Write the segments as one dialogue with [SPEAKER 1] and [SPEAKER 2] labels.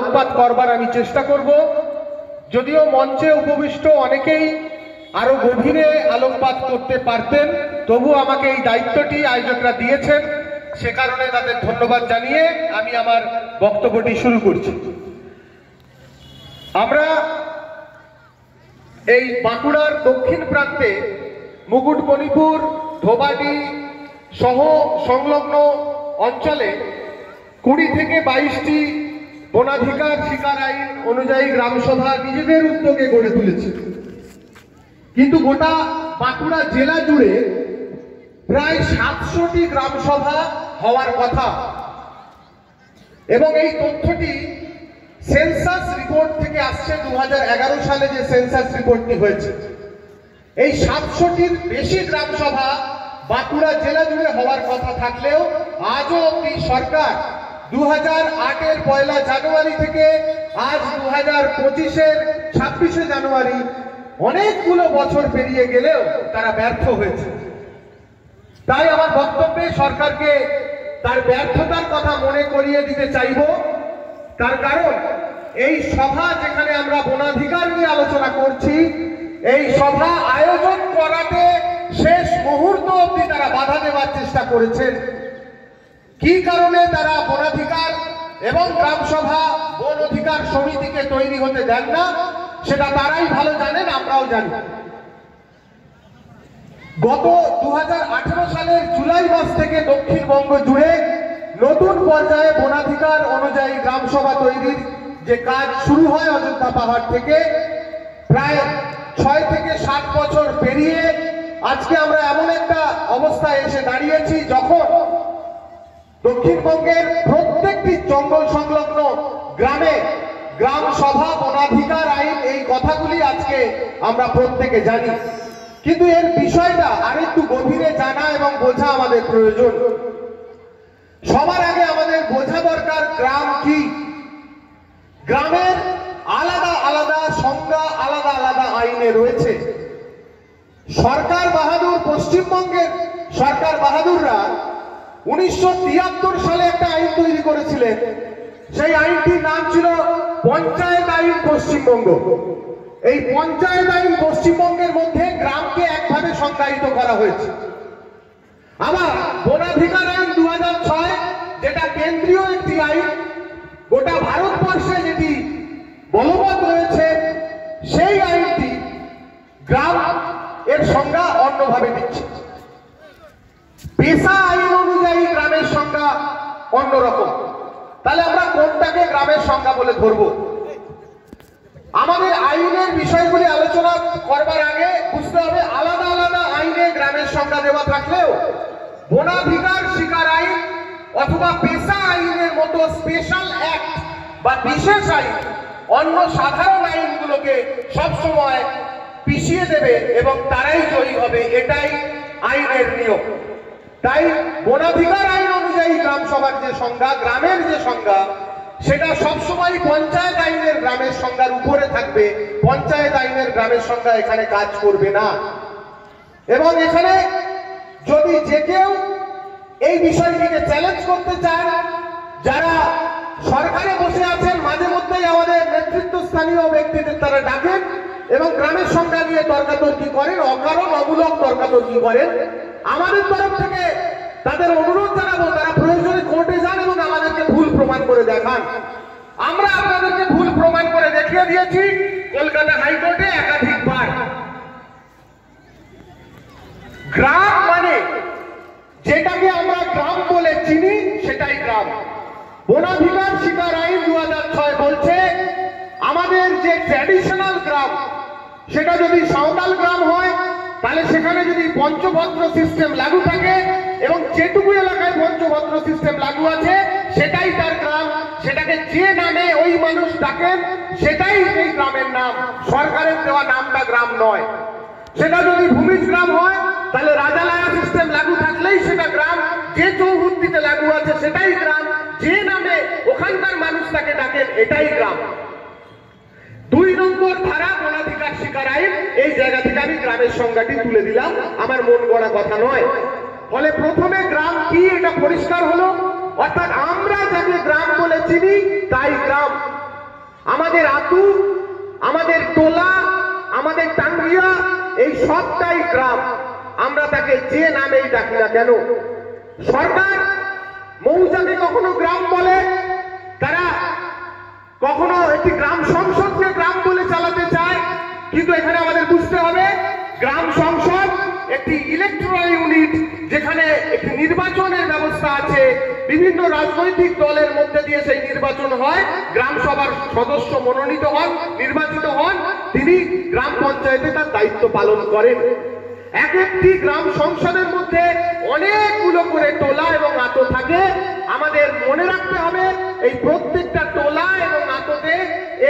[SPEAKER 1] আলোকপাত করবার আমি চেষ্টা করব। যদিও মঞ্চে উপবিষ্ট অনেকেই আরো গভীরে আলোকপাত করতে পারতেন, তবু আমাকে এই দায়িত্বটি আয়োজকরা দিয়েছেন, সে কারণে তাদের ধন্যবাদ জানিয়ে আমি আমার বক্তব্যটি শুরু করছি। আমরা এই বাঁকুড়ার দক্ষিণ প্রান্তে মুকুটমণিপুর, ধোবাডি সহ সংলগ্ন অঞ্চলে 20 থেকে 22টি বনাধিকার শিকার আইন অনুযায়ী গ্রামসভা নিজেদের উদ্যোগে গড়ে তুলেছে। কিন্তু গোটা বাঁকুড়া জেলা জুড়ে প্রায় 700টি গ্রামসভা হওয়ার কথা, এবং এই তথ্যটি সেন্সাস রিপোর্ট থেকে আসছে। 2011 সালে যে সেন্সাস রিপোর্টটি হয়েছে, এই 700টির বেশি গ্রামসভা বাঁকুড়া জেলা জুড়ে হওয়ার কথা থাকলেও আজও অব্দি সরকার 2008-এর 1 জানুয়ারি থেকে আজ 2025-এর 26শে জানুয়ারি অনেকগুলো বছর পেরিয়ে গেলেও তারা ব্যর্থ হয়েছে। তাই আমার বক্তব্যে সরকারকে তার ব্যর্থতার কথা মনে করিয়ে দিতে চাইব। তার কারণ এই সভা যেখানে আমরা বনাধিকার নিয়ে আলোচনা করছি, এই সভা আয়োজন করাতে শেষ মুহূর্ত অবধি তারা বাধা দেওয়ার চেষ্টা করেছেন। কি কারণে তারা বনাধিকার এবং গ্রামসভা বন অধিকার সমিতিকে তৈরি হতে দেন না, সেটা তারাই ভালো জানেন, আমরাও জানি। গত 2018 সালের জুলাই মাস থেকে দক্ষিণবঙ্গ জুড়ে নতুন পর্যায়ে বনাধিকার অনুযায়ী গ্রামসভা তৈরির যে কাজ শুরু হয় অযোধ্যা পাহাড় থেকে, প্রায় 6 থেকে 7 বছর পেরিয়ে আজকে আমরা এমন একটা অবস্থায় এসে দাঁড়িয়েছি যখন দক্ষিণবঙ্গের প্রত্যেকটি জঙ্গল সংলগ্ন গ্রামে গ্রামসভা, বনাধিকার আইন, এই কথাগুলি আজকে আমরা প্রত্যেকে জানি। কিন্তু এর বিষয়টা আরেকটু গভীরে জানা এবং বোঝা আমাদের প্রয়োজন। সবার আগে আমাদের বোঝা দরকার গ্রাম কি। গ্রামের আলাদা আলাদা সংজ্ঞা, আলাদা আলাদা আইনে রয়েছে। সরকার বাহাদুর, পশ্চিমবঙ্গের সরকার বাহাদুররা 1973 সালে একটা আইন তৈরি করেছিলেন। সেই আইনটির নাম ছিল পঞ্চায়েত আইন পশ্চিমবঙ্গ। এই পঞ্চায়েত আইন পশ্চিমবঙ্গের মধ্যে গ্রামকে একভাবে সংজ্ঞায়িত করা হয়েছে। আবার বনাধিকার আইন 2006, যেটা কেন্দ্রীয় একটি আইন, গোটা ভারতবর্ষে যেটি বলবৎ রয়েছে, সেই আইনটি গ্রাম এর সংজ্ঞা অন্যভাবে দিচ্ছে। পেশা আইন অনুযায়ী গ্রামের সংজ্ঞা অন্যরকম। তাহলে আমরা কোনটাকে গ্রামের সংজ্ঞা বলে ধরব? আমাদের আইনের বিষয়গুলি আলোচনা করবার আগে বুঝতে হবে, আলাদা আলাদা আইনে গ্রামের সংজ্ঞা দেওয়া থাকলেও বনাধিকার শিকার আইন অথবা পেশা আইনের মতো স্পেশাল অ্যাক্ট বা বিশেষ আইন অন্য সাধারণ আইনগুলোকে সবসময় পিছিয়ে দেবে এবং তারাই জয়ী হবে, এটাই আইনের নিয়ম। তাই বনাধিকার আইন অনুযায়ী গ্রামসভার যে সংজ্ঞা, গ্রামের যে সংজ্ঞা, সেটা সবসময় পঞ্চায়েত আইনের গ্রামের সংজ্ঞার উপরে থাকবে। পঞ্চায়েত আইনের গ্রামের সংজ্ঞা এখানে কাজ করবে না। এবং এখানে যদি যে কেউ এই বিষয়টিকে চ্যালেঞ্জ করতে চান, যারা সরকারে বসে আছেন, মাঝে মধ্যেই আমাদের নেতৃত্বস্থানীয় ব্যক্তিদের তারা ডাকেন এবং গ্রামের সংজ্ঞা নিয়ে তর্কাতর্কি করেন, অকারণ অমূলক তর্কাতর্কি করেন। আমাদের তরফ থেকে তাদের অনুরোধ জানাবো, তারা প্রয়োজনে কোর্টে যান এবং আমাদেরকে ভুল প্রমাণ করে দেখান। আমরা আপনাদেরকে ভুল প্রমাণ করে দেখিয়ে দিয়েছি কলকাতা হাইকোর্টে একাধিকবার। গ্রাম মানে যেটাকে আমরা গ্রাম বলে চিনি, সেটাই গ্রাম। বনাধিকার শিকার আইন 2006 বলছে আমাদের যে ট্র্যাডিশনাল গ্রাম, সেটা যদি সাঁওতাল গ্রাম হয়, তাহলে সেখানে যদি পঞ্চভদ্র সিস্টেম লাগু থাকে এবং যেটুকু এলাকায় পঞ্চভদ্র সিস্টেম লাগু আছে সেটাই তার গ্রাম, সেটাকে যে নামে ওই মানুষ ডাকেন সেটাই এই গ্রামের নাম, সরকারের দেওয়া নামটা গ্রাম নয়। সেটা যদি ভূমিজ গ্রাম হয়, তাহলে রাজালায়া সিস্টেম লাগু থাকলেই সেটা গ্রাম, যে চৌহদ্দিতে লাগু আছে সেটাই গ্রাম, যে নামে ওখানকার মানুষ তাকে ডাকেন এটাই গ্রাম। 2 নম্বর ধারা বনাধিকার শিকার আইন, এই জায়গা থেকে আমি গ্রামের সংজ্ঞাটি তুলে দিলাম, আমার মন গড়া কথা নয়। ফলে প্রথমে গ্রাম কি এটা পরিষ্কার হলো, অর্থাৎ আমরা যাকে গ্রাম বলে চিনি তাই গ্রাম।
[SPEAKER 2] আমাদের আতু, আমাদের টোলা, আমাদের টাঙ্গিয়া, এই সবটাই গ্রাম। আমরা তাকে যে নামেই ডাকি না কেন। সরকার মৌজাকে কখনো গ্রাম বলে, তারা কখনো একটি গ্রাম সংসদকে গ্রাম বলে চালাতে চায়, কিন্তু এখানে আমাদের বুঝতে হবে গ্রাম সংসদ একটি ইলেকট্রাল ইউনিট, যেখানে একটি নির্বাচনের ব্যবস্থা আছে। বিভিন্ন রাজনৈতিক দলের মধ্যে দিয়ে সেই নির্বাচন হয়, গ্রাম সভার সদস্য মনোনীত হন, নির্বাচিত হন, তিনি গ্রাম পঞ্চায়েতে তার দায়িত্ব পালন করেন। এক একটি গ্রাম সংসদের মধ্যে অনেকগুলো করে টোলা এবং আতো থাকে। আমাদের মনে রাখতে হবে এই প্রত্যেকটা টোলা এবং আতোতে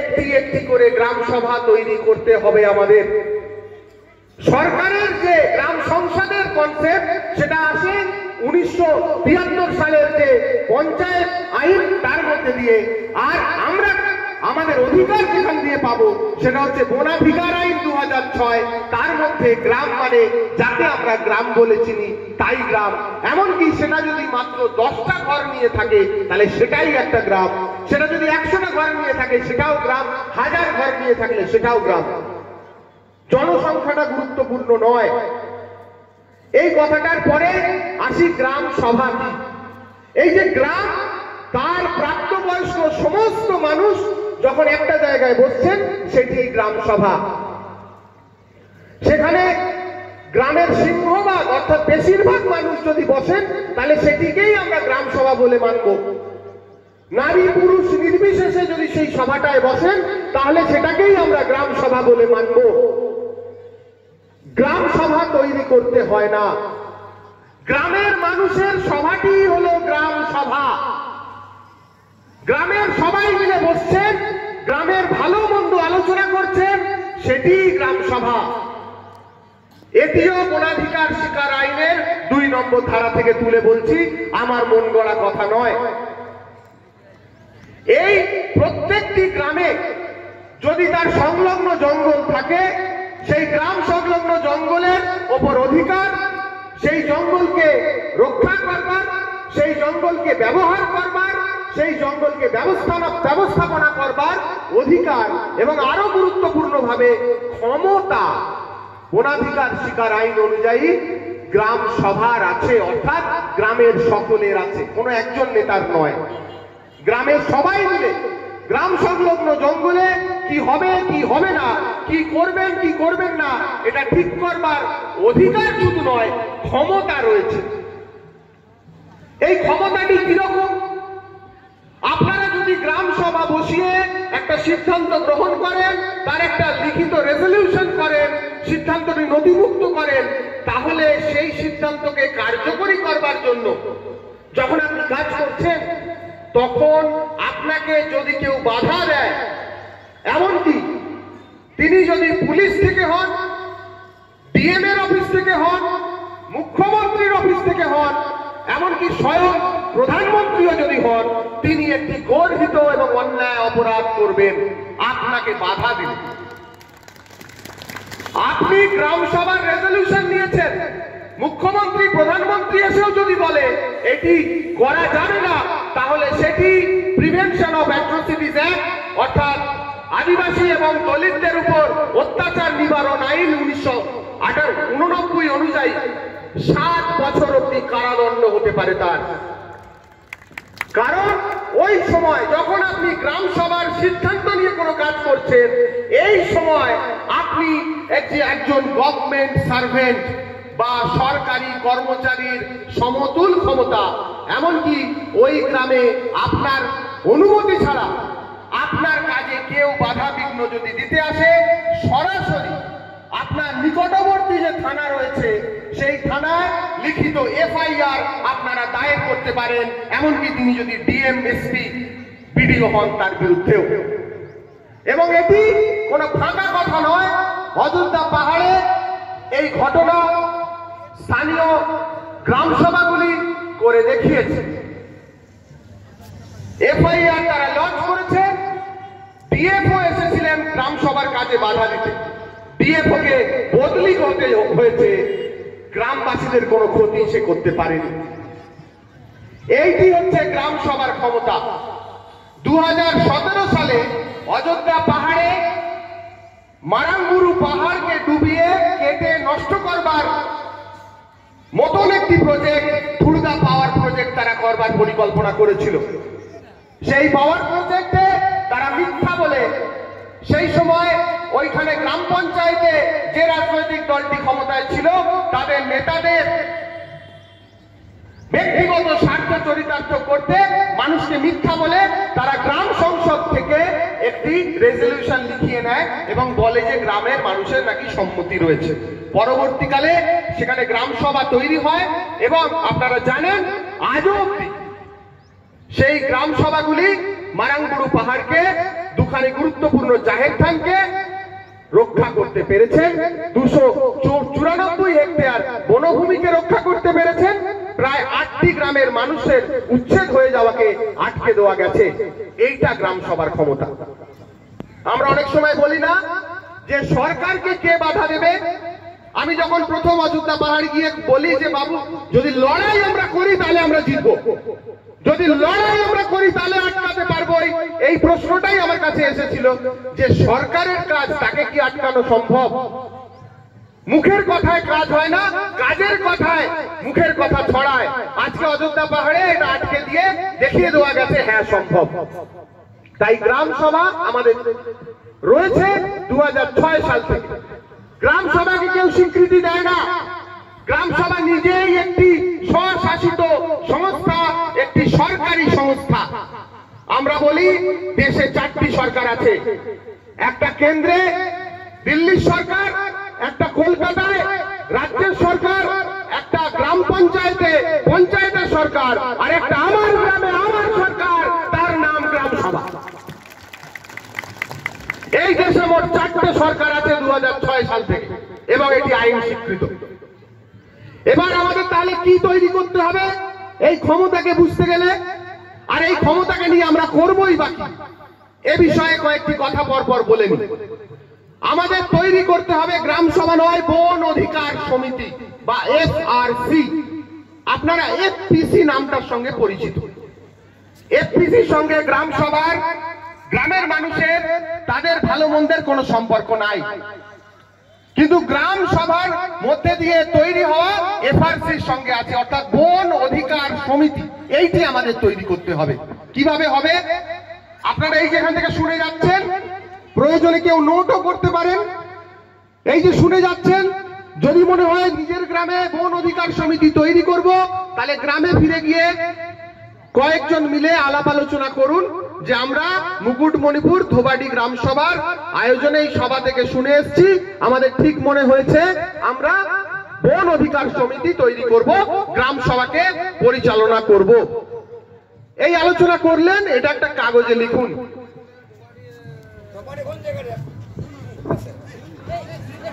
[SPEAKER 2] একটি একটি করে গ্রাম সভা তৈরি করতে হবে আমাদের। সরকারের যে গ্রাম সংসদের কনসেপ্ট, সেটা আসে 1973 সালের যে পঞ্চায়েত আইন, তার মধ্যে দিয়ে। আর আমরা আমাদের অধিকার যেখান দিয়ে পাবো সেটা হচ্ছে বনাধিকার আইন 2006, তার মধ্যে গ্রাম মানে যাকে আমরা গ্রাম বলে চিনি তাই গ্রাম। এমনকি সেটা যদি মাত্র 10টা ঘর নিয়ে থাকে তাহলে সেটাই একটা গ্রাম, সেটা যদি 100টা ঘর নিয়ে থাকে সেটাও গ্রাম, 1000 ঘর নিয়ে থাকলে সেটাও গ্রাম। জনসংখ্যাটা গুরুত্বপূর্ণ নয়। এই কথাটার পরে আসি গ্রাম সভা কি। এই যে গ্রাম, তার প্রাপ্তবয়স্ক সমস্ত মানুষ যখন একটা জায়গায় বসছেন সেটি গ্রাম সভা। সেখানে গ্রামের সিংহভাগ অর্থাৎ বেশিরভাগ মানুষ যদি বসেন তাহলে সেটিকেই আমরা গ্রাম সভা বলে মানব। নারী পুরুষ নির্বিশেষে যদি সেই সভাটায় বসেন তাহলে সেটাকেই আমরা গ্রাম সভা বলে মানব। গ্রাম সভা তৈরি করতে হয় না, গ্রামের মানুষের সভাটি হলো গ্রাম সভা। গ্রামের সবাই মিলে বসছেন, গ্রামের ভালো মন্দ আলোচনা করছেন, সেটি গ্রাম সভা। এটিও বনাধিকার শিকার আইনের 2 নম্বর ধারা থেকে তুলে বলছি, আমার মন গড়া কথা নয়। এই প্রত্যেকটি গ্রামে যদি তার সংলগ্ন জঙ্গল থাকে, সেই গ্রাম সংলগ্ন জঙ্গলের ওপর অধিকার, সেই জঙ্গলকে রক্ষা করবার, সেই জঙ্গলকে ব্যবহার করবার, সেই জঙ্গলকে ব্যবস্থাপনা করবার অধিকার এবং আরো গুরুত্বপূর্ণভাবে ক্ষমতা বনাধিকার শিকার আইন অনুযায়ী গ্রাম সভার আছে, অর্থাৎ গ্রামের সকলের আছে, কোনো একজন নেতার নয়। গ্রামের সবাই মিলে গ্রাম সংলগ্ন জঙ্গলে কি হবে কি হবে না, কি করবেন কি করবেন না, এটা ঠিক করবার অধিকার শুধু নয়, ক্ষমতা রয়েছে। এই ক্ষমতাটি কিরকম? আপনারা যদি গ্রাম সভা বসিয়ে একটা সিদ্ধান্ত গ্রহণ করেন, তার একটা লিখিত রেজলিউশন করেন, সিদ্ধান্তটি নথিভুক্ত করেন, তাহলে সেই সিদ্ধান্তকে কার্যকরী করবার জন্য যখন আপনি কাজ করছেন, তখন আপনাকে যদি কেউ বাধা দেয়, এমনকি তিনি যদি পুলিশ থেকে হন, ডিএম এর অফিস থেকে হন, মুখ্যমন্ত্রীর অফিস থেকে হন, এমনকি স্বয়ং প্রধানমন্ত্রীও যদি হন, তিনি একটি গর্হিত এবং অন্যায় অপরাধ করবেন, আপনাকে বাধা দিবেন। আপনি গ্রাম সভার রেজলিউশন নিয়েছেন, মুখ্যমন্ত্রী প্রধানমন্ত্রী এসেও যদি বলে এটি করা যাবে না, তাহলে সেটি প্রিভেনশন অফ অ্যাট্রোসিটিজ অ্যাক্ট অর্থাৎ আদিবাসী এবং দলিতদের উপর অত্যাচার নিবারণ আইন 1989 অনুযায়ী 7 বছর অবধি কারাদণ্ড হতে পারে তার। কারণ ওই সময় যখন আপনি গ্রাম সভার সিদ্ধান্ত নিয়ে কোনো কাজ করছেন, এই সময় আপনি একজন গভর্নমেন্ট সার্ভেন্ট বা সরকারি কর্মচারীর সমতুল ক্ষমতা, এমনকি ওই গ্রামে আপনার অনুমতি ছাড়া আপনার কাজে কেউ বাধা বিঘ্ন যদি দিতে আসে, সরাসরি আপনার নিকটবর্তী যে থানা রয়েছে সেই থানায় লিখিত এফআইআর আপনারা দায়ের করতে পারেন, এমনকি তিনি যদি ডিএম এসপি বিডিও হন তার বিরুদ্ধেও। এবং এটি কোনো ফাঁকা কথা নয়, অযোধ্যা পাহাড়ে এই ঘটনা স্থানীয় গ্রাম সভাগুলি করে দেখিয়েছে। এফআইআর তারা লঞ্চ করেছে, ডিএফও এসেছিলেন গ্রাম সভার কাজে বাধা দিতে, ডিএফও কে বদলি করতে হয়েছে, গ্রামবাসীদের কোনো ক্ষতি সে করতে পারেনি। এইটি হচ্ছে গ্রাম সভার ক্ষমতা। 2017 সালে অযোধ্যা পাহাড়ে মারাঙ্গুরু পাহাড়কে ডুবিয়ে কেটে নষ্ট করবার মতন একটি প্রজেক্ট, ঠুলদা পাওয়ার প্রজেক্ট তারা করবার পরিকল্পনা করেছিল। সেই পাওয়ার প্রজেক্টে তারা মিথ্যা বলে সেই সময় ওইখানে গ্রাম পঞ্চায়েতে যে রাজনৈতিক দলটি ক্ষমতায় ছিল তাদের নেতাদের ব্যক্তিগত স্বার্থ চরিতার্থ করতে মানুষকে মিথ্যা বলে তারা গ্রাম সংসদ থেকে একটি রেজলিউশন লিখিয়ে নেয় এবং বলে যে গ্রামের মানুষের নাকি সম্মতি রয়েছে। পরবর্তীকালে সেখানে গ্রাম সভা তৈরি হয় এবং আপনারা জানেন আজও অবধি সেই গ্রাম সভাগুলি মারাঙ্গুরু পাহাড়কে, দুখানি গুরুত্বপূর্ণ জাহের স্থানকে রক্ষা করতে পেরেছেন, 294 হেক্টর বনভূমিকে রক্ষা করতে পেরেছেন, প্রায় 8টি গ্রামের মানুষের উচ্ছেদ হয়ে যাওয়াকে আটকে দেওয়া গেছে। এইটা গ্রাম সভার ক্ষমতা। আমরা অনেক সময় বলি না যে সরকারকে কে বাধা দেবে। আমি যখন প্রথম অযোধ্যা পাহাড় গিয়ে বলি যে বাবু যদি লড়াই আমরা করি তাহলে আমরা জিতবো, যদি লড়াই আমরা করি তাহলে আটকাতে পারবো, এই প্রশ্নটাই আমার কাছে এসেছিল যে সরকারের কাজ তাকে কি আটকানো সম্ভব? মুখের কথায় কাজ হয় না, কাজের কথায় মুখের কথা ছড়ায়। আজকে অযোধ্যা পাহাড়ে এটা আটকে দিয়ে দেখিয়ে দেওয়া গেছে হ্যাঁ সম্ভব। তাই গ্রাম সভা আমাদের রয়েছে 2006 সাল থেকে। গ্রাম সভাকে কেউ স্বীকৃতি দেয় না। গ্রাম সভা নিজেই একটি স্বশাসিত সংস্থা, একটি সরকারি সংস্থা। আমরা বলি দেশে 4টি সরকার আছে, একটা কেন্দ্রে দিল্লির সরকার, একটা কলকাতায় রাজ্যের সরকার, একটা গ্রাম পঞ্চায়েতে পঞ্চায়েতের সরকার, আর একটা আমার গ্রামে আমার সরকার, তার নাম গ্রাম সভা। এই দেশে মোট 4টে সরকার আছে 2006 সাল থেকে এবং এটি আইন স্বীকৃত। এবার আমাদের তাহলে কি তৈরি করতে হবে এই ক্ষমতাকে বুঝতে গেলে? আর এই ক্ষমতাকে নিয়ে আমরা করবই বাকি, এ বিষয়ে কয়েকটি কথা পরপর বলে নিই। আমাদের তৈরি করতে হবে গ্রাম সভা নয়, বন অধিকার সমিতি বা FRC। আপনারা FPC নামটার সঙ্গে পরিচিত। FPCর সঙ্গে গ্রাম সভার গ্রামের মানুষের তাদের ভালো মন্দের কোনো সম্পর্ক নাই, কিন্তু গ্রাম সভার মধ্যে দিয়ে তৈরি হওয়া FRCর সঙ্গে আছে, অর্থাৎ বন অধিকার সমিতি। এইটি আমাদের তৈরি করতে হবে। কিভাবে হবে? আপনারা এই যেখান থেকে শুনে যাচ্ছেন, প্রয়োজনে কেউ নোটও করতে পারেন। এই যে শুনে যাচ্ছেন, যদি মনে হয় নিজের গ্রামে বন অধিকার সমিতি তৈরি করব, তাহলে গ্রামে ফিরে গিয়ে কয়েকজন মিলে আলাপ আলোচনা করুন যে আমরা মুকুটমণিপুর ধোবাডি গ্রাম সভার আয়োজনে এই সভা থেকে শুনে এসেছি, আমাদের ঠিক মনে হয়েছে আমরা বন অধিকার সমিতি তৈরি করব, গ্রাম সভাকে পরিচালনা করব। এই আলোচনা করলেন, এটা একটা কাগজে লিখুন।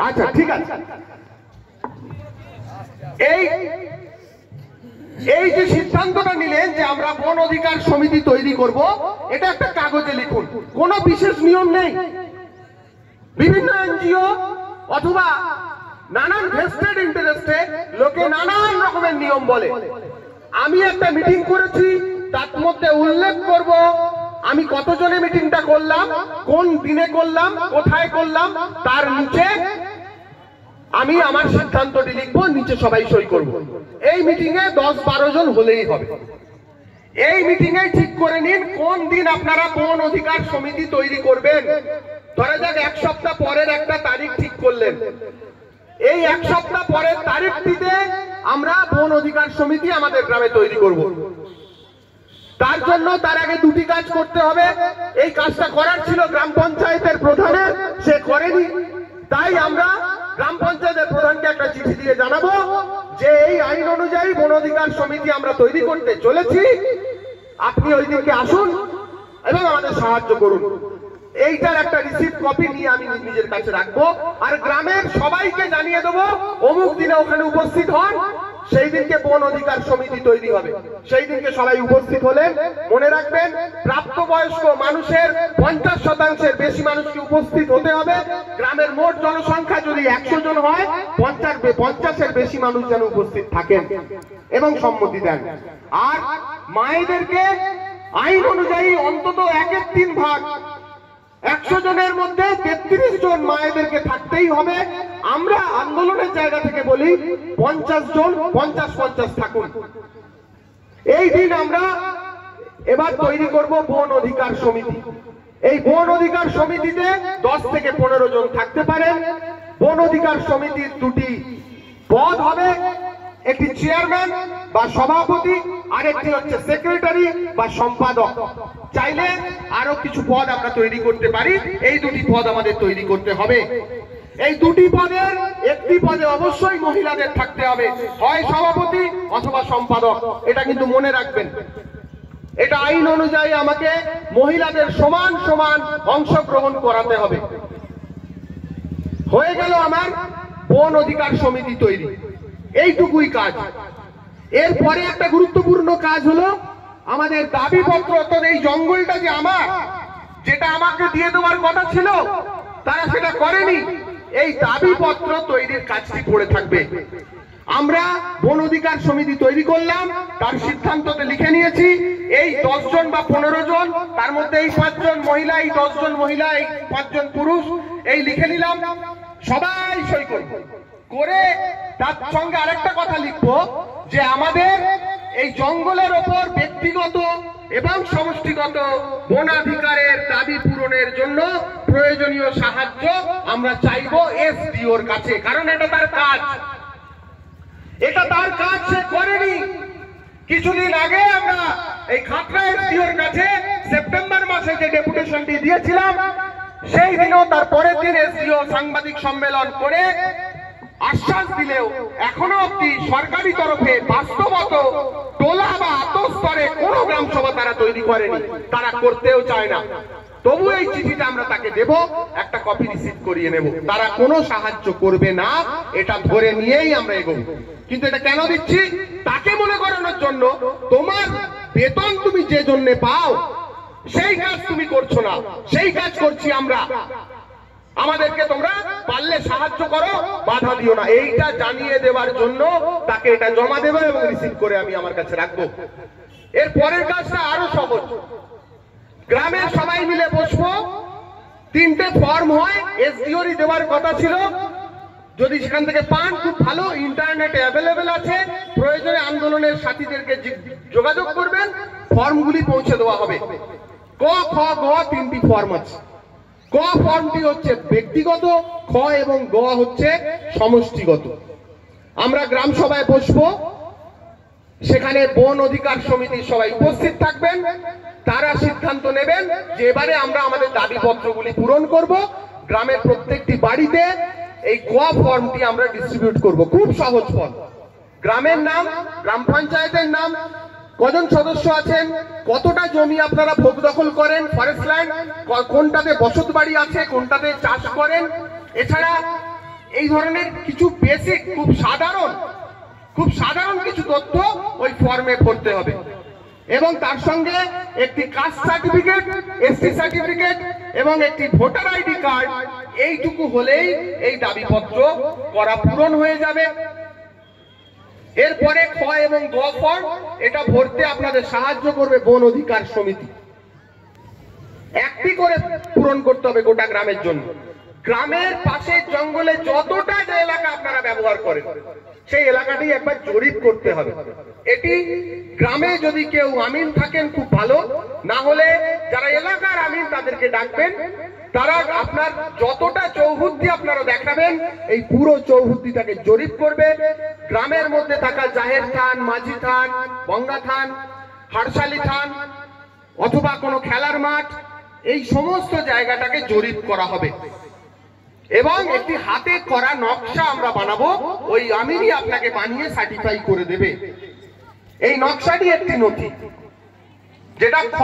[SPEAKER 2] আচ্ছা ঠিক আছে, এই যে সিদ্ধান্তটা নিলেন যে আমরা বন অধিকার সমিতি তৈরি করব, এটা একটা কাগজে লিখুন। কোনো বিশেষ নিয়ম নেই। বিভিন্ন NGO অথবা নানান ভেস্টেড ইন্টারেস্টে লোকে নানান রকমের নিয়ম বলে। আমি একটা মিটিং করেছি, তার মধ্যে উল্লেখ করব আমি কতজনে মিটিংটা করলাম, কোন দিনে করলাম, কোথায় করলাম, তার নিচে আমি আমার সিদ্ধান্তটি লিখবো, নিচে সবাই সই করব। এই মিটিং এ 10-12 জন হলেই হবে। এই মিটিং এ ঠিক করে নিন কোন দিন আপনারা বন অধিকার সমিতি তৈরি করবেন। ধরা যাক 1 সপ্তাহ পরের একটা তারিখ ঠিক করলেন। এই 1 সপ্তাহ পরের তারিখটিতে আমরা বন অধিকার সমিতি আমাদের গ্রামে তৈরি করব। তার জন্য তার আগে 2টি কাজ করতে হবে। এই কাজটা করার ছিল গ্রাম পঞ্চায়েতের প্রধানের, সে করেনি। তাই আমরা গ্রাম পঞ্চায়েতের প্রধানকে একটা চিঠি দিয়ে জানাবো যে এই আইন অনুযায়ী বন অধিকার সমিতি আমরা তৈরি করতে চলেছি, আপনি ওই দিনকে আসুন এবং আমাদের সাহায্য করুন। এইটার একটা রিসিপ্ট কপি নিয়ে আমি নিজের কাছে রাখবো, আর গ্রামের সবাইকে জানিয়ে দেবো অমুক দিনে ওখানে উপস্থিত হন। সেই দিনকে বন অধিকার সমিতি তৈরি হবে, সেই দিনকে সবাই উপস্থিত হলেন। মনে রাখবেন, প্রাপ্তবয়স্ক মানুষের 50% বেশি মানুষকে উপস্থিত হতে হবে। গ্রামের মোট জনসংখ্যা যদি 100 জন হয়, 50-এর বেশি মানুষ যেন উপস্থিত থাকেন এবং সম্মতি দেন। আর মায়েদেরকে আইন অনুযায়ী অন্তত 1/3 ভাগ, 100 100 জনের মধ্যে 33 জন মায়েদেরকে থাকতেই হবে। আমরা আন্দোলনের জায়গা থেকে বলি 50 জন 50-50 থাকুন। এই দিন আমরা এবার তৈরি করব বন অধিকার সমিতি। এই বন অধিকার সমিতিতে 10 থেকে 15 জন থাকতে পারেন। বন অধিকার সমিতির দুটি পদ হবে, একটি চেয়ারম্যান বা সভাপতি, আর একটি হচ্ছে সেক্রেটারি বা সম্পাদক। চাইলে আরো কিছু পদ আমরা তৈরি করতে পারি। এই দুটি পদ আমাদের তৈরি করতে হবে। এই দুটি পদের একটি পদে অবশ্যই মহিলাদের থাকতে হবে, হয় সভাপতি অথবা সম্পাদক। এটা কিন্তু মনে রাখবেন, এটা আইন অনুযায়ী আমাকে মহিলাদের সমান সমান অংশগ্রহণ করাতে হবে। হয়ে গেল আমার বন অধিকার সমিতি তৈরি, এইটুকুই কাজ। এরপরে একটা গুরুত্বপূর্ণ কাজ হলো আমাদের দাবিপত্র। অর্থাৎ এই জঙ্গলটা যে আমার, যেটা আমাকে দিয়ে দেওয়ার কথা ছিল, তারা সেটা করেনি। এই দাবিপত্র তৈরির কাজটি পড়ে থাকবে। আমরা বন অধিকার সমিতি তৈরি করলাম, তার সিদ্ধান্ততে লিখে নিয়েছি এই 10 জন বা 15 জন, তার মধ্যে এই 5 জন মহিলা, এই 10 জন মহিলা, এই 5 জন পুরুষ, এই লিখে নিলাম। সবাই সই করে তার সঙ্গে আরেকটা কথা লিখবো যে আমাদের এই জঙ্গলের ওপর ব্যক্তিগত এবং সমষ্টিগত বনাধিকারের দাবি পূরণের জন্য প্রয়োজনীয় সাহায্য আমরা চাইবো এসডিওর কাছে। কারণ এটা তার কাজ, এটা তার কাজ সে করেনি। কিছুদিন আগে আমরা এই খাতড়া এসডিওর কাছে সেপ্টেম্বর মাসে যে ডেপুটেশনটি দিয়েছিলাম, সেই দিনও তার পরের দিন এসডিও সাংবাদিক সম্মেলন করে আশ্বাস দিলেও এখনো অব্দি সরকারি তরফে বাস্তবত টোলা বা আতস্তরে কোন গ্রাম সভা তারা তৈরি করেনি, তারা করতেও চায় না। তবু এই চিঠিটা আমরা তাকে দেব, একটা কপি রিসিভ করিয়ে নেব। তারা কোনো সাহায্য করবে না, এটা ধরে নিয়েই আমরা এগোবো। কিন্তু এটা কেন দিচ্ছি? তাকে মনে করানোর জন্য, তোমার বেতন তুমি যে জন্য পাও সেই কাজ তুমি করছো না, সেই কাজ করছি আমরা। আমাদেরকে তোমরা পারলে সাহায্য করো, বাধা দিও না। এইটা জানিয়ে দেওয়ার জন্য তাকে এটা জমা দেবে এবং রিসিভ করে আমি আমার কাছে রাখবো। এর পরের কাজটা আরো সহজ। গ্রামের সবাই মিলে বসবো, 3টে ফর্ম হয়, এসডিওরই দেওয়ার কথা ছিল। যদি সেখান থেকে পান খুব ভালো, ইন্টারনেটে অ্যাভেলেবেল আছে, প্রয়োজনে আন্দোলনের সাথীদেরকে যোগাযোগ করবেন, ফর্মগুলি পৌঁছে দেওয়া হবে। ক, খ, গ 3টি ফর্ম আছে। ক ফর্মটি হচ্ছে ব্যক্তিগত, খ এবং গ হচ্ছে সমষ্টিগত। আমরা গ্রাম সভায় বসবো, সেখানে বন অধিকার সমিতির সবাই উপস্থিত থাকবেন। তারা সিদ্ধান্ত নেবেন যে এবারে আমরা আমাদের দাবিপত্রগুলি পূরণ করব। গ্রামের প্রত্যেকটি বাড়িতে এই ক ফর্মটি আমরা ডিস্ট্রিবিউট করব। খুব সহজ ফর্ম, গ্রামের নাম, গ্রাম পঞ্চায়েতের নাম, কজন সদস্য আছেন, কতটা জমি আপনারা ভোগ দখল করেন, ফরেস্ট ল্যান্ড, কোনটাতে বসত বাড়ি আছে, কোনটাতে চাষ করেন, এছাড়া এই ধরনের কিছু বেসিক খুব সাধারণ কিছু তথ্য ওই ফর্মে ভরতে হবে। এবং তার সঙ্গে একটি কাস্ট সার্টিফিকেট, এসটি সার্টিফিকেট এবং একটি ভোটার আইডি কার্ড, এইটুকু হলেই এই দাবিপত্র করা পূরণ হয়ে যাবে। এরপরে খ এবং গ ফর্ম, এটা ভরতে আপনাদের সাহায্য করবে বন অধিকার সমিতি। একটি করে পূরণ করতে হবে গোটা গ্রামের জন্য। গ্রামের পাশে জঙ্গলে যতটা যে এলাকা আপনারা ব্যবহার করেন, সেই এলাকাটি একবার জরিপ করতে হবে। এটি গ্রামে যদি কেউ আমিন থাকেন খুব ভালো, না হলে যারা এলাকার আমিন তাদেরকে ডাকবেন। তারা আপনার যতটা চৌহদ্দি আপনারা দেখাবেন, এই পুরো চৌহদ্দিটাকে জরিপ করবে। গ্রামের মধ্যে থাকা জাহের থান, মাঝি থান, গঙ্গা থান, হারশালি থান অথবা কোনো খেলার মাঠ, এই সমস্ত জায়গাটাকে জরিপ করা হবে এবং একটি হাতে করা নকশা আমরা বানাবো। ওই আমিনই আপনাকে বানিয়ে সার্টিফাই করে দেবে। এই নকশাটি একটি নথি, যেটা